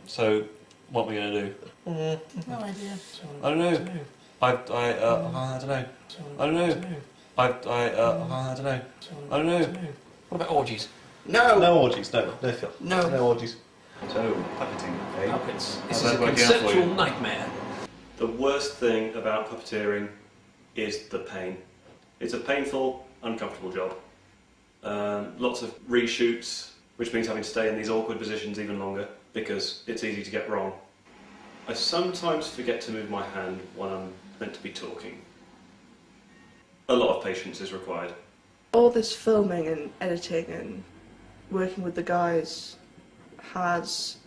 So, what are we going to do? No idea. I don't know. I don't know. I don't know. I don't know. I don't know. I don't know. What about orgies? No! No orgies, no Phil. No. No orgies. So, puppeting, eh? Puppets. This How's is a that working out for conceptual you? nightmare. The worst thing about puppeteering is the pain. It's a painful, uncomfortable job. Lots of reshoots, which means having to stay in these awkward positions even longer because it's easy to get wrong. I sometimes forget to move my hand when I'm meant to be talking. A lot of patience is required. All this filming and editing and working with the guys has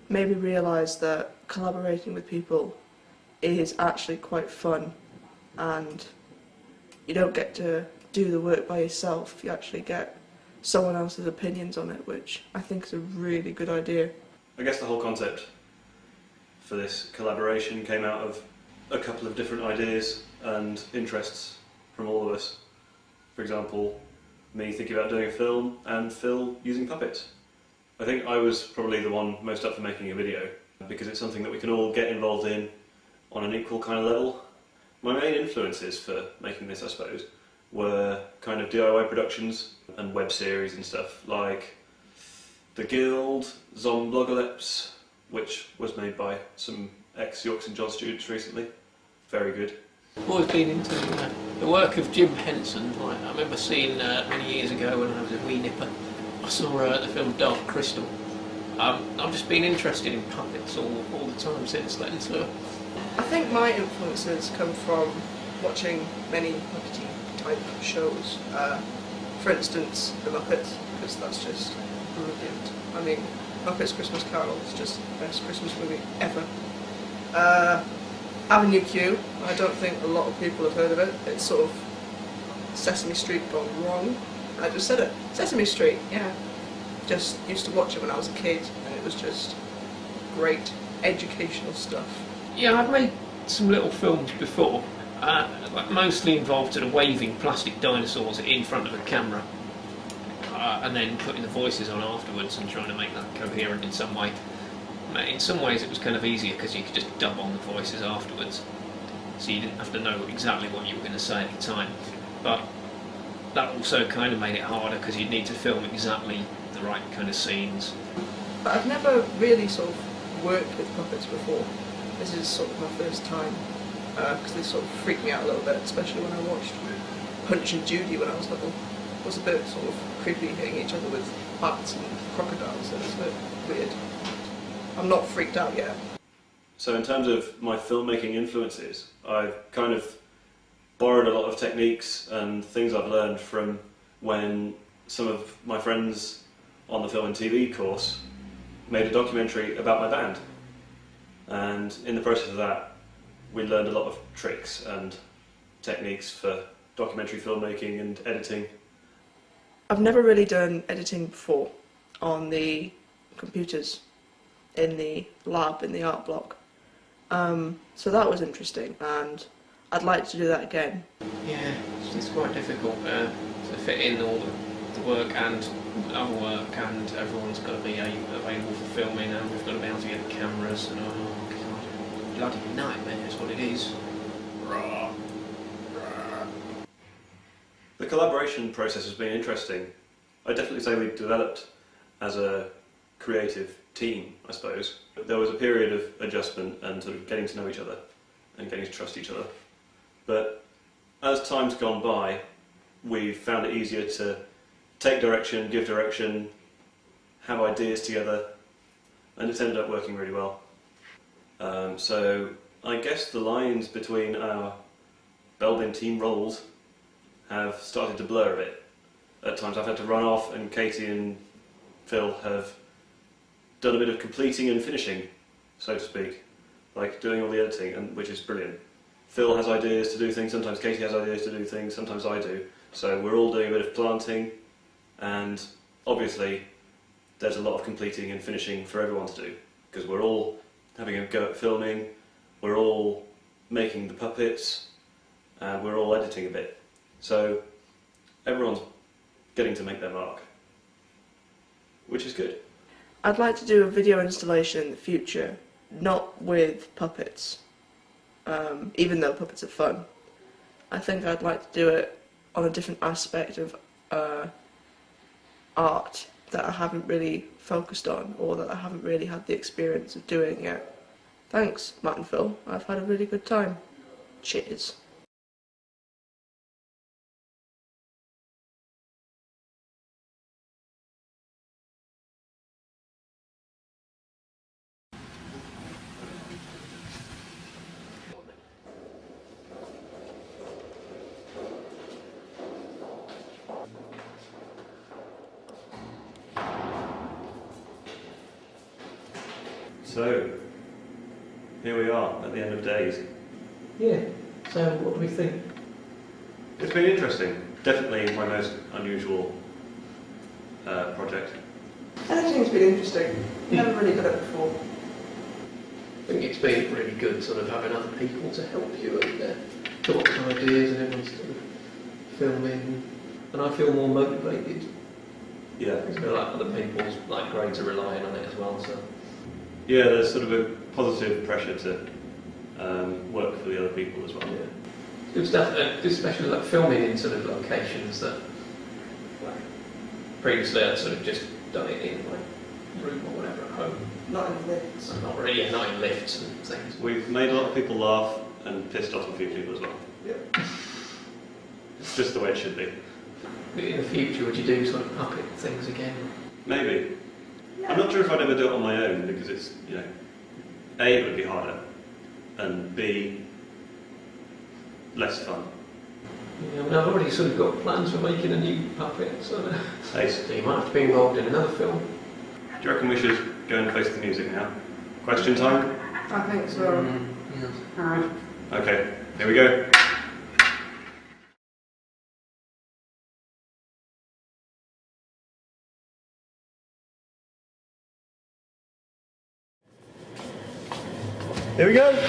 made me realise that collaborating with people is actually quite fun, and you don't get to do the work by yourself, you actually get someone else's opinions on it, which I think is a really good idea. I guess the whole concept for this collaboration came out of a couple of different ideas and interests from all of us. For example, me thinking about doing a film and Phil using puppets. I think I was probably the one most up for making a video because it's something that we can all get involved in on an equal kind of level. My main influences for making this, I suppose, were kind of DIY productions and web series and stuff like The Guild, Zomblogoleps, which was made by some ex-Yorks and John students recently. Very good. I've always been into the work of Jim Henson. Like, I remember seeing many years ago when I was a wee nipper, I saw the film Dark Crystal. I've just been interested in puppets all the time since then. So I think my influences come from watching many puppety type shows. For instance, The Muppets, because that's just brilliant. I mean, Muppets Christmas Carol is just the best Christmas movie ever. Avenue Q, I don't think a lot of people have heard of it. It's sort of Sesame Street gone wrong. I just said it. Sesame Street, yeah. Just used to watch it when I was a kid, and it was just great educational stuff. yeah, I've made some little films before, like mostly involved sort of waving plastic dinosaurs in front of a camera, and then putting the voices on afterwards and trying to make that coherent in some way. In some ways it was kind of easier because you could just dub on the voices afterwards, so you didn't have to know exactly what you were going to say at the time. But that also kind of made it harder because you'd need to film exactly the right kind of scenes. But I've never really sort of worked with puppets before. This is sort of my first time, because they sort of freaked me out a little bit, especially when I watched Punch and Judy when I was little. It was a bit sort of creepy hitting each other with bats and crocodiles, so it was a bit weird. I'm not freaked out yet. So in terms of my filmmaking influences, I've kind of borrowed a lot of techniques and things I've learned from when some of my friends on the film and TV course made a documentary about my band. And in the process of that, we learned a lot of tricks and techniques for documentary filmmaking and editing. I've never really done editing before on the computers in the lab, in the art block. So that was interesting, and I'd like to do that again. Yeah, it's quite difficult to fit in all the work and other work, and everyone's got to be available for filming, and we've got to be able to get cameras, and oh god, bloody nightmare is what it is. The collaboration process has been interesting. I definitely say we developed as a creative team, I suppose. There was a period of adjustment and sort of getting to know each other and getting to trust each other. But as time's gone by, we've found it easier to take direction, give direction, have ideas together, and it's ended up working really well. So I guess the lines between our Belbin team roles have started to blur a bit. At times I've had to run off, and Katie and Phil have done a bit of completing and finishing, so to speak, like doing all the editing, and which is brilliant. Phil has ideas to do things, sometimes Katie has ideas to do things, sometimes I do. So we're all doing a bit of planting, and obviously there's a lot of completing and finishing for everyone to do, because we're all having a go at filming, we're all making the puppets, and we're all editing a bit. So everyone's getting to make their mark, which is good. I'd like to do a video installation in the future, not with puppets, even though puppets are fun. I think I'd like to do it on a different aspect of art that I haven't really focused on, or that I haven't really had the experience of doing yet. Thanks, Matt and Phil. I've had a really good time. Cheers. So, here we are at the end of days. Yeah. So what do we think? It's been interesting. Definitely my most unusual project. Editing's been interesting. Never really done it before. I think it's been really good sort of having other people to help you and talk to ideas and everyone's sort of filming. And I feel more motivated. Yeah. I feel like other people's grades are relying on it as well. So. Yeah, there's sort of a positive pressure to work for the other people as well. Yeah. Good stuff, especially filming in sort of locations that previously I'd sort of just done it in my room or whatever at home. Not in lifts. Not really, not in lifts and things. We've made a lot of people laugh and pissed off a few people as well. Yeah. It's just the way it should be. In the future, would you do sort of puppet things again? Maybe. I'm not sure if I'd ever do it on my own because it's, A, it would be harder, and B, less fun. Yeah, I mean, I've already sort of got plans for making a new puppet, so Ace, you might have to be involved in another film. do you reckon we should go and face the music now? Question time? I think so. Yes. Alright. Okay, here we go. Here we go.